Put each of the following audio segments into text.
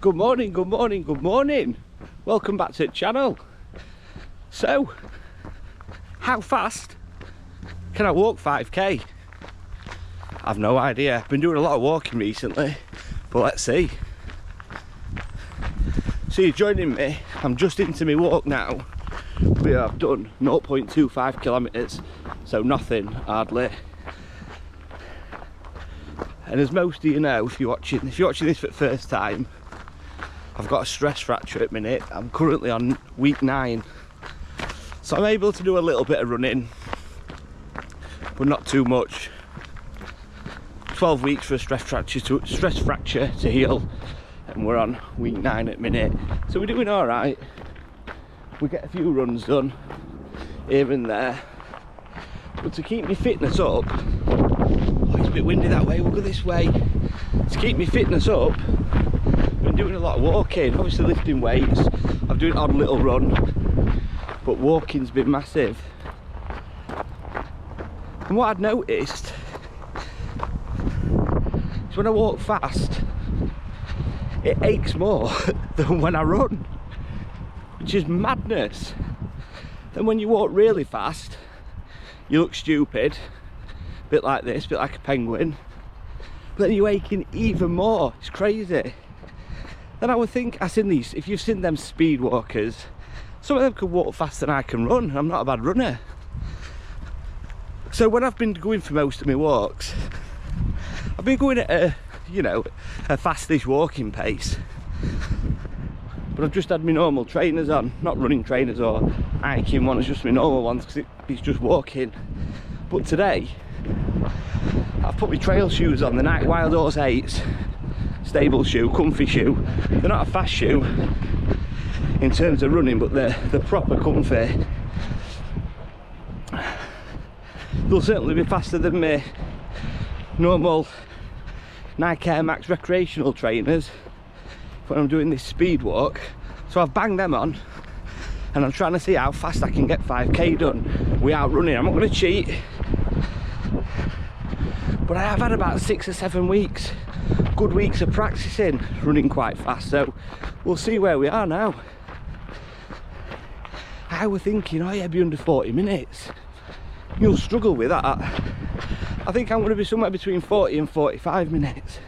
Good morning, good morning, good morning. Welcome back to the channel. So, how fast can I walk 5k? I've no idea. I've been doing a lot of walking recently, but let's see. So you're joining me. I'm just into my walk now. We have done 0.25 kilometers, so nothing hardly. And as most of you know, if you're watching this for the first time, I've got a stress fracture at the minute. I'm currently on week 9, so I'm able to do a little bit of running, but not too much. 12 weeks for a stress fracture to heal, and we're on week 9 at the minute, so we're doing all right. We get a few runs done here and there, but to keep my fitness up, oh, it's a bit windy that way, we'll go this way. To keep my fitness up, I've been doing a lot of walking, obviously lifting weights. I'm doing an odd little run, but walking's been massive. And what I'd noticed is when I walk fast, it aches more than when I run, which is madness. Then when you walk really fast, you look stupid, a bit like this, a bit like a penguin, but then you're aching even more. It's crazy. Then I would think, I've seen these, if you've seen them speed walkers, some of them can walk faster than I can run. I'm not a bad runner. So when I've been going for most of my walks, I've been going at a, you know, a fastish walking pace, but I've just had my normal trainers on, not running trainers or hiking ones, just my normal ones, because it's just walking. But today I've put my trail shoes on, the Nike Wild Horse 8s, stable shoe, comfy shoe. They're not a fast shoe in terms of running, but they're proper comfy. They'll certainly be faster than my normal Nike Air Max recreational trainers when I'm doing this speed walk. So I've banged them on and I'm trying to see how fast I can get 5k done without running. I'm not going to cheat, but I have had about 6 or 7 weeks, good weeks of practicing running quite fast, so we'll see where we are now. I was thinking, oh yeah, be under 40 minutes. You'll struggle with that. I think I'm going to be somewhere between 40 and 45 minutes.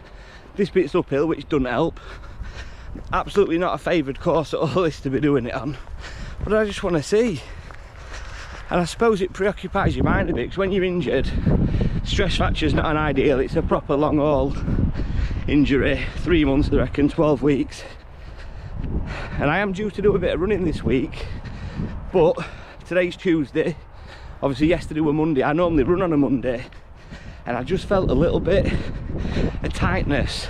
This bit's uphill, which doesn't help. Absolutely not a favoured course at all this to be doing it on, but I just want to see. And I suppose it preoccupies your mind a bit, because when you're injured, stress fracture's not an ideal. It's a proper long haul injury, 3 months I reckon, 12 weeks. And I am due to do a bit of running this week, but today's Tuesday, obviously yesterday was Monday. I normally run on a Monday, and I just felt a little bit of tightness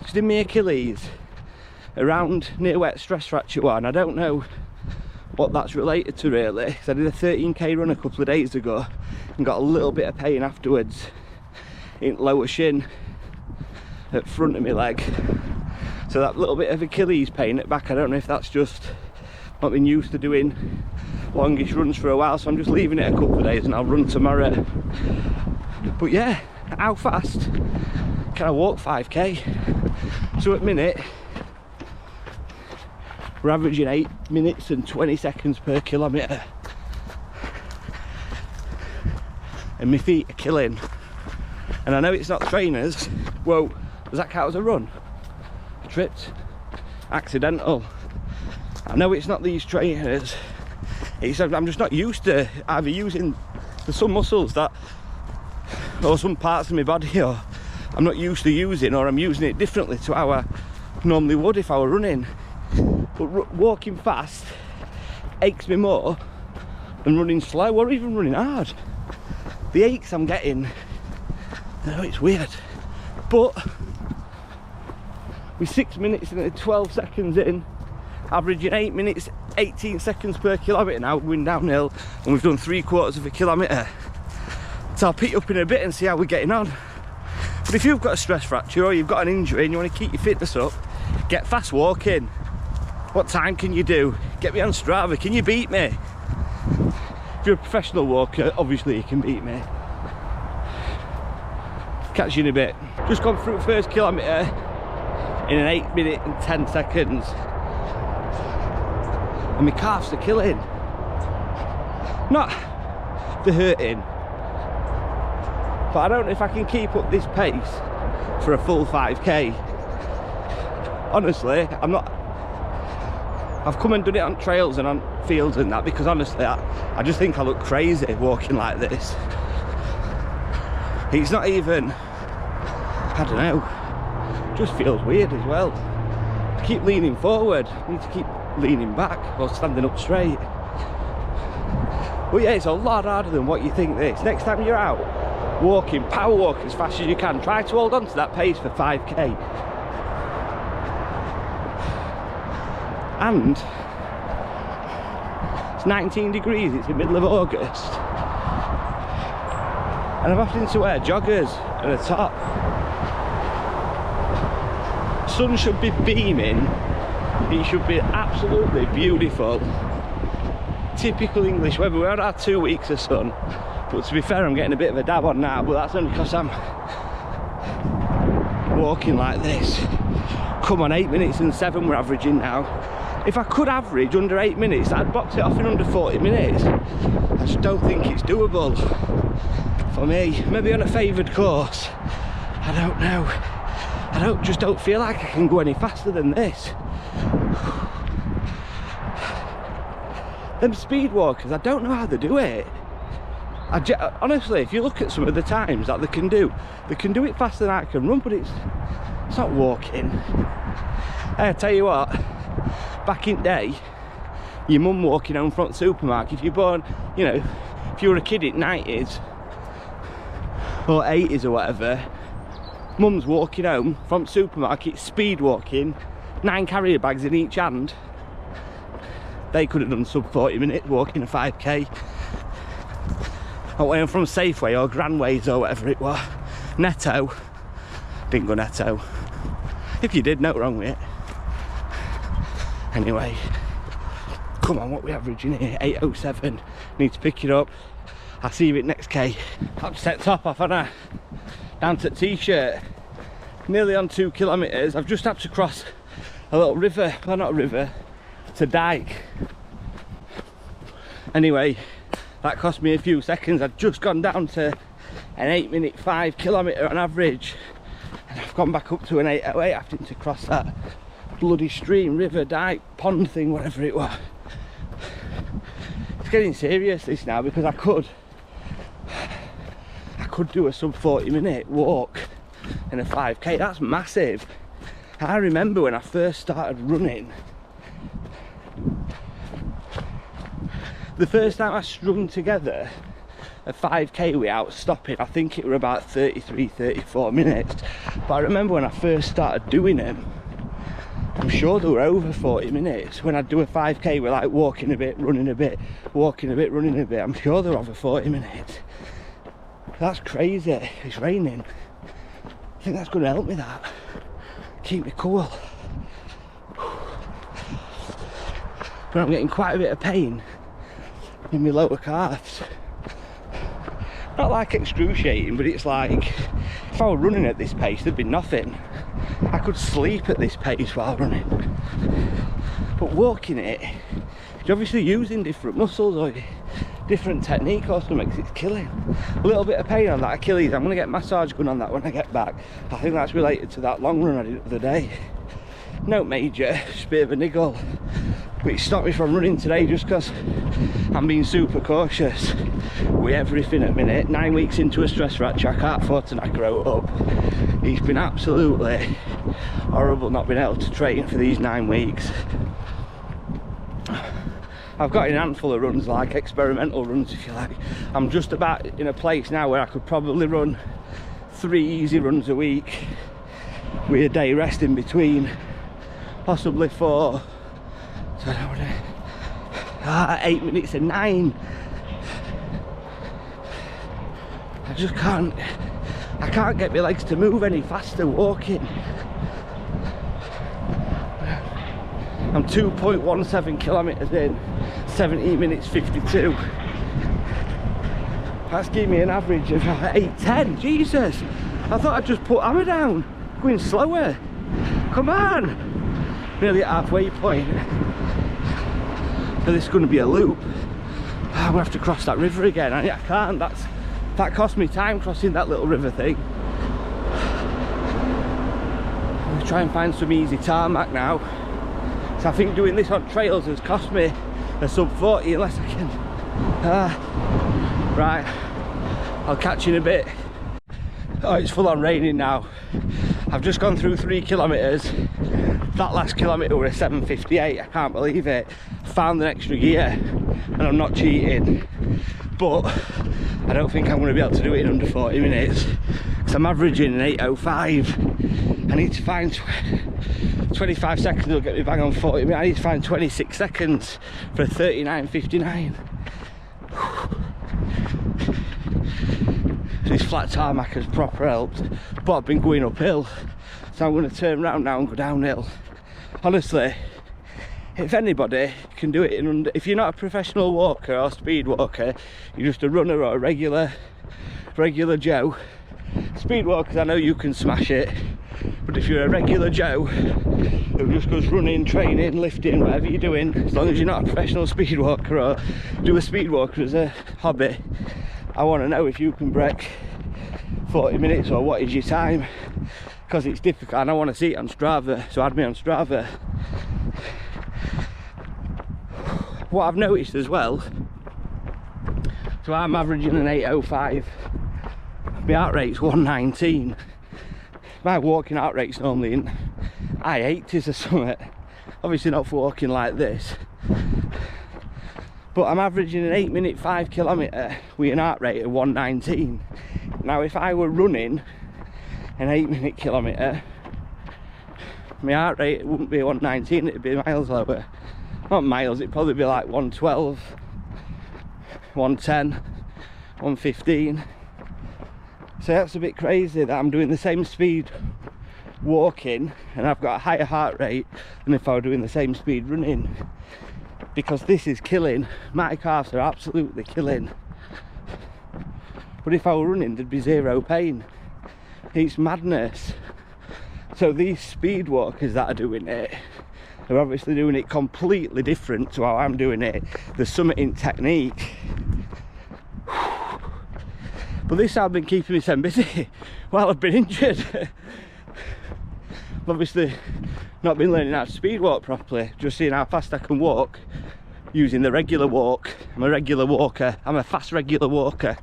just in my Achilles around near where stress fracture was, and I don't know what that's related to really, because I did a 13k run a couple of days ago and got a little bit of pain afterwards in lower shin at front of my leg. So that little bit of Achilles pain at back, I don't know if that's just not been used to doing longish runs for a while, so I'm just leaving it a couple of days and I'll run tomorrow. But yeah, how fast can I walk 5k? So at minute we're averaging 8 minutes and 20 seconds per kilometre, and my feet are killing. And I know it's not trainers. Whoa, does that count as a run? I tripped, accidental. I know it's not these trainers. I'm just not used to either using some muscles that, or some parts of my body, or I'm not used to using, or I'm using it differently to how I normally would if I were running. But walking fast aches me more than running slow or even running hard. The aches I'm getting, I know it's weird, but with 6 minutes and 12 seconds in, averaging 8 minutes 18 seconds per kilometre now, going downhill, and we've done 3/4 of a kilometre. So I'll pick you up in a bit and see how we're getting on. But if you've got a stress fracture or you've got an injury and you want to keep your fitness up, get fast walking. What time can you do? Get me on Strava. Can you beat me? If you're a professional walker, obviously you can beat me. Catch you in a bit. Just gone through first kilometre in an 8 minute and 10 seconds. And my calves are killing. Not they're hurting. But I don't know if I can keep up this pace for a full 5k. Honestly, I'm not. I've come and done it on trails and on fields and that because honestly, I just think I look crazy walking like this. It's not even, I don't know, just feels weird as well. I keep leaning forward, I need to keep leaning back or standing up straight. But yeah, it's a lot harder than what you think this. Next time you're out walking, power walk as fast as you can. Try to hold on to that pace for 5k. And it's 19 degrees, it's the middle of August. And I'm having to wear joggers and a top. Sun should be beaming. It should be absolutely beautiful. Typical English weather. We had our 2 weeks of sun, but to be fair, I'm getting a bit of a dab on now, but that's only because I'm walking like this. Come on, 8 minutes and 7 we're averaging now. If I could average under 8 minutes, I'd box it off in under 40 minutes. I just don't think it's doable for me. Maybe on a favoured course. I don't know. I just don't feel like I can go any faster than this. Them speed walkers, I don't know how they do it. Honestly, if you look at some of the times that they can do it faster than I can run, but it's not walking. I tell you what, back in day, your mum walking home from the supermarket, if you're born, you know, if you were a kid in 90s or 80s or whatever, mum's walking home from the supermarket, speed walking, 9 carrier bags in each hand. They could have done sub 40 minutes walking a 5k. I went from Safeway or Grandways or whatever it was. Netto. Didn't go Netto. If you did, nothing wrong with it. Anyway, come on, what are we averaging here? 8:07. Need to pick it up. I'll see you at next K. I've set top off, haven't I? Down to t-shirt. Nearly on 2 kilometres. I've just had to cross a little river. Well, not a river. It's a dike. Anyway, that cost me a few seconds. I'd just gone down to an 8 minute 5 kilometre on average, and I've gone back up to an 8:08 having to cross that bloody stream, river, dike, pond thing, whatever it was. It's getting serious this now, because I could do a sub 40 minute walk in a 5k. That's massive. I remember when I first started running, the first time I strung together a 5k without stopping, I think it were about 33-34 minutes. But I remember when I first started doing them, I'm sure they were over 40 minutes. When I'd do a 5k with like walking a bit, running a bit, walking a bit, running a bit, I'm sure they were over 40 minutes. That's crazy. It's raining. I think that's going to help me, that. Keep me cool. But I'm getting quite a bit of pain in my lower calves. Not like excruciating, but it's like if I were running at this pace there'd be nothing. I could sleep at this pace while running. But walking it, you're obviously using different muscles or different technique or something, it's killing. A little bit of pain on that Achilles. I'm going to get massage gun on that when I get back. I think that's related to that long run I did the other day. No major, just a bit of a niggle. But it stopped me from running today just because I'm being super cautious with everything at the minute. 9 weeks into a stress fracture, I can't afford to knock her out up. It's been absolutely horrible not being able to train for these 9 weeks. I've got a handful of runs, like experimental runs if you like. I'm just about in a place now where I could probably run 3 easy runs a week with a day rest in between, possibly 4. So I don't want to... 8 minutes and 9. I just can't... I can't get my legs to move any faster walking. I'm 2.17 kilometres in, 17 minutes 52. That's giving me an average of 8:10. Jesus! I thought I'd just put hammer down, going slower. come on! Nearly at halfway point. So this is going to be a loop. I'm gonna have to cross that river again. I can't. That cost me time crossing that little river thing. I'm gonna try and find some easy tarmac now. So I think doing this on trails has cost me a sub 40 unless I can. Right, I'll catch you in a bit. Oh, it's full on raining now. I've just gone through 3 kilometres. That last kilometre was a 7:58. I can't believe it. Found an extra gear and I'm not cheating, but I don't think I'm going to be able to do it in under 40 minutes because I'm averaging an 8:05. I need to find 25 seconds will get me bang on 40 minutes. I need to find 26 seconds for a 39:59. This flat tarmac has proper helped, but I've been going uphill, so I'm going to turn around now and go downhill. Honestly, if anybody can do it in under, if you're not a professional walker or speed walker, you're just a runner or a regular Joe. Speed walkers, I know you can smash it, but if you're a regular Joe who just goes running, training, lifting, whatever you're doing, as long as you're not a professional speed walker or do a speed walker as a hobby, I want to know if you can break 40 minutes or what is your time, because it's difficult and I want to see it on Strava, so add me on Strava. What I've noticed as well, so I'm averaging an 8:05, my heart rate's 119. My walking heart rate's normally in high 80s or something, obviously not for walking like this, but I'm averaging an 8-minute 5 kilometre with an heart rate of 119. Now if I were running an 8-minute kilometre, my heart rate wouldn't be 119, it'd be miles lower. Not miles, it'd probably be like 112, 110, 115. So that's a bit crazy that I'm doing the same speed walking and I've got a higher heart rate than if I were doing the same speed running, because this is killing. My calves are absolutely killing. But if I were running, there'd be zero pain. It's madness. So these speed walkers that are doing it, they're obviously doing it completely different to how I'm doing it. There's something in technique. But this has been keeping me so busy while I've been injured. I've obviously not been learning how to speed walk properly, just seeing how fast I can walk using the regular walk. I'm a regular walker, I'm a fast regular walker.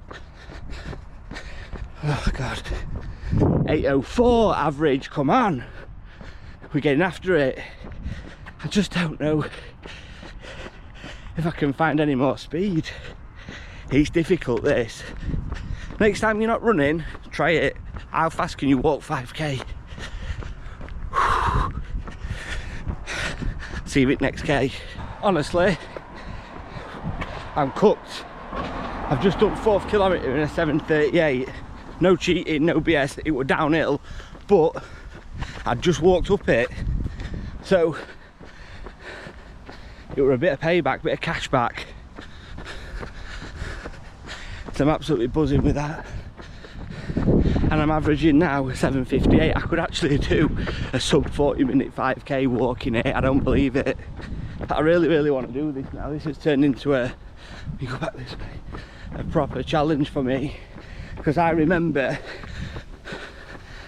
Oh God, 8:04 average, come on. We're getting after it. I just don't know if I can find any more speed. It's difficult this. Next time you're not running, try it. How fast can you walk 5k? See you at next K. Honestly, I'm cooked. I've just done 4th kilometre in a 7:38. No cheating, no BS, it was downhill, but I just walked up it. So it was a bit of payback, a bit of cash back. So I'm absolutely buzzing with that. And I'm averaging now 7:58. I could actually do a sub 40-minute 5k walking it. I don't believe it. I really want to do this now. This has turned into a, let me go back this way, a proper challenge for me. Because I remember,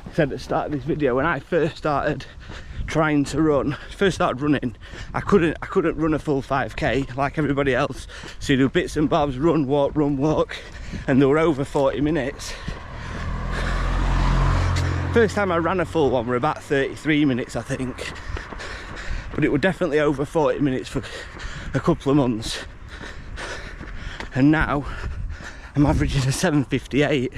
I said at the start of this video, when I first started trying to run, first started running, I couldn't run a full 5k like everybody else. So you do bits and bobs, run, walk, and they were over 40 minutes. First time I ran a full one were about 33 minutes, I think. But it was definitely over 40 minutes for a couple of months. And now I'm averaging a 7:58.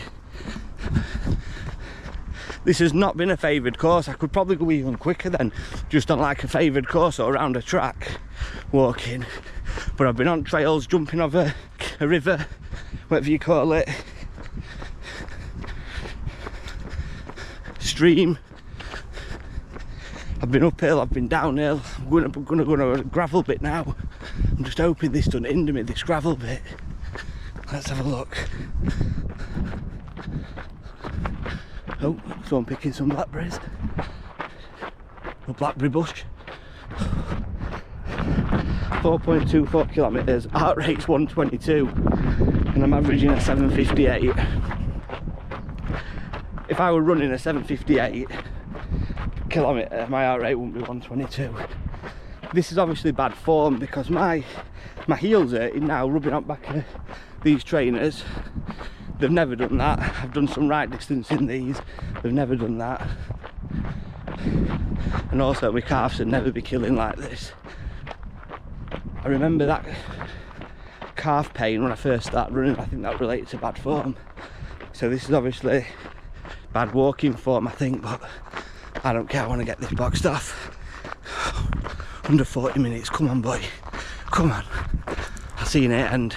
This has not been a favoured course. I could probably go even quicker than just on like a favoured course or around a track walking. But I've been on trails, jumping over a river, whatever you call it, stream. I've been uphill, I've been downhill. I'm gonna go on a gravel bit now. I'm just hoping this doesn't hinder me, this gravel bit. Let's have a look. Oh, someone picking some blackberries. Blackberry Bush. 4.24 kilometres, heart rate's 122 and I'm averaging a 758. If I were running a 758 kilometre, my heart rate wouldn't be 122. This is obviously bad form because my heels are now rubbing up back of these trainers. They've never done that. I've done some right distance in these, they've never done that. And also my calves would never be killing like this. I remember that calf pain when I first started running. I think that related to bad form. So this is obviously bad walking form, I think, but I don't care. I want to get this boxed off. Under 40 minutes, come on boy, come on. I've seen it and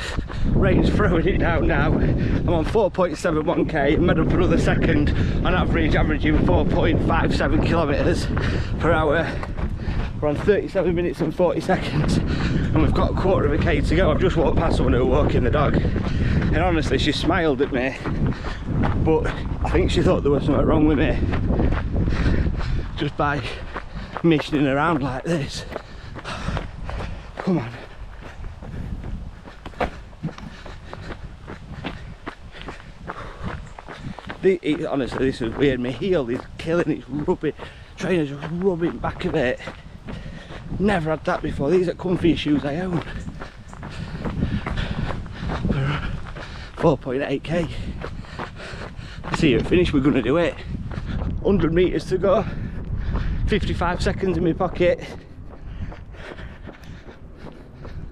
rain's throwing it down now. I'm on 4.71k, made up another second, on average averaging 4.57 kilometres per hour. We're on 37 minutes and 40 seconds and we've got a quarter of a k to go. I've just walked past someone who was walking the dog and honestly she smiled at me, but I think she thought there was something wrong with me just by missioning around like this. Come on. Honestly, this is weird. My heel is killing, it's rubbing, trainer's just rubbing back of it. Never had that before. These are comfy shoes I own. 4.8k. See you at finish, we're gonna do it. 100 metres to go. 55 seconds in my pocket.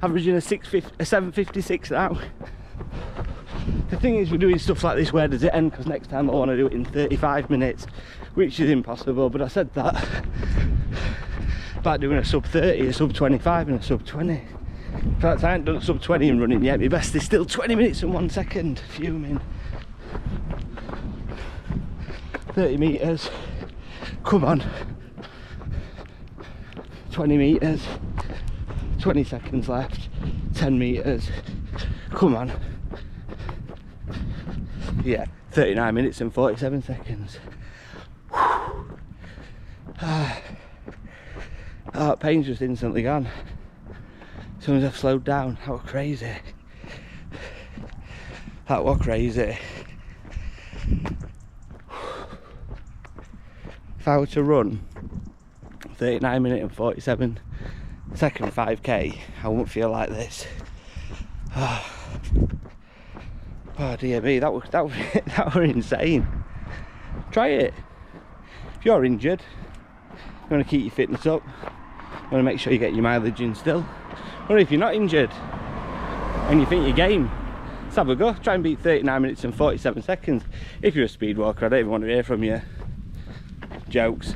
Averaging a 756 now. The thing is, we're doing stuff like this, where does it end? Because next time I want to do it in 35 minutes, which is impossible. But I said that about doing a sub 30, a sub 25 and a sub 20. In fact, I haven't done a sub 20 in running yet. My best is still 20 minutes and 1 second. Fuming. 30 metres. Come on. 20 metres. 20 seconds left. 10 metres. Come on. Yeah, 39 minutes and 47 seconds. Oh, pain's just instantly gone. As soon as I've slowed down. That was crazy. That was crazy. If I were to run 39 minute and 47 second 5k, I wouldn't feel like this. Oh dear me, that were insane. Try it. If you're injured, you want to keep your fitness up, you want to make sure you get your mileage in still. Or if you're not injured and you think you're game, let's have a go. Try and beat 39 minutes and 47 seconds. If you're a speed walker, I don't even want to hear from you. Jokes.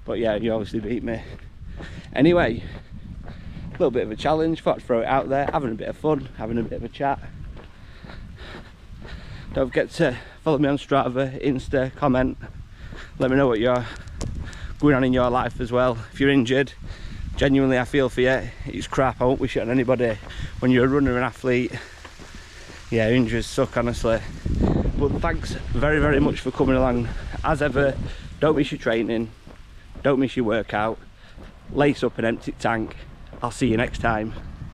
But yeah, you obviously beat me. Anyway, a little bit of a challenge, thought I'd throw it out there, having a bit of fun, having a bit of a chat. Don't forget to follow me on Strava, Insta, comment. Let me know what you're going on in your life as well. If you're injured, genuinely I feel for you. It's crap, I won't wish it on anybody. When you're a runner and athlete, yeah, injuries suck honestly. But thanks very, very much for coming along. As ever, don't miss your training, don't miss your workout. Lace up an empty tank. I'll see you next time.